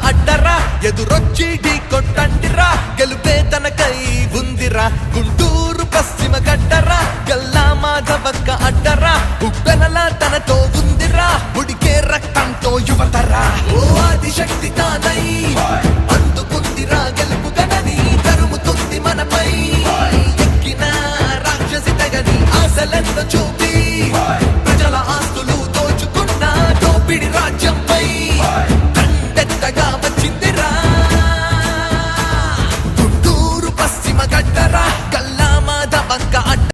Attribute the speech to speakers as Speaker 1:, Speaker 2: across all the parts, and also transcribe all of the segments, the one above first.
Speaker 1: అడ్డరా ఎదురొచ్చి ఢీ కొట్టండిరా గెలుపే తనకై ఉందిరా గుంటూరు పశ్చిమ గడ్డరా గల్లా మాధవక్క అడ్డరా ఉప్పెనలా తనతో ఉందిరా ఉడికే రక్తంతో యువతరా ఓ ఆదిశక్తి తానై అందుకుందిరా గెలుపు గనని తరుముతుంది మనపై ఎక్కిన రాక్షసి తగని ఆశలెంత చూపి ప్రజల ఆస్తులు దోచుకున్న దోపిడి రాజ్యంపై దండెత్తగా వచ్చిందిరా గుంటూరు పశ్చిమ గడ్డరా గల్లా మాధవక్క అడ్డ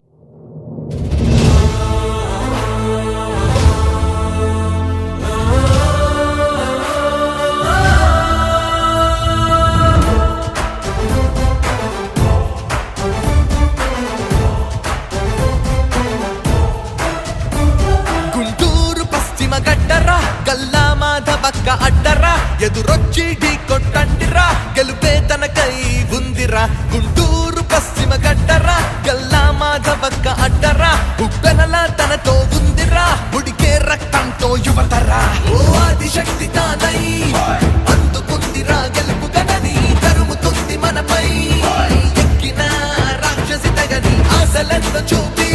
Speaker 1: గుంటూరు పశ్చిమ గడ్డరా గల్లా మాధవక్క అడ్డరా ఎదురొచ్చి ఢీ కొట్టండిరా గెలుపే తనకై ఉందిరా గుంటూరు పశ్చిమ గడ్డరా గల్లా మాధవక్క అడ్డరా ఉప్పెనలా తనతో ఉందిరా ఉడికే రక్తంతో యువతరా ఓ ఆదిశక్తి తానై అందుకుందిరా గెలుపు గనని తరుముతుంది మనపై ఎక్కిన రాక్షసి తగని ఆశలెంత చూపి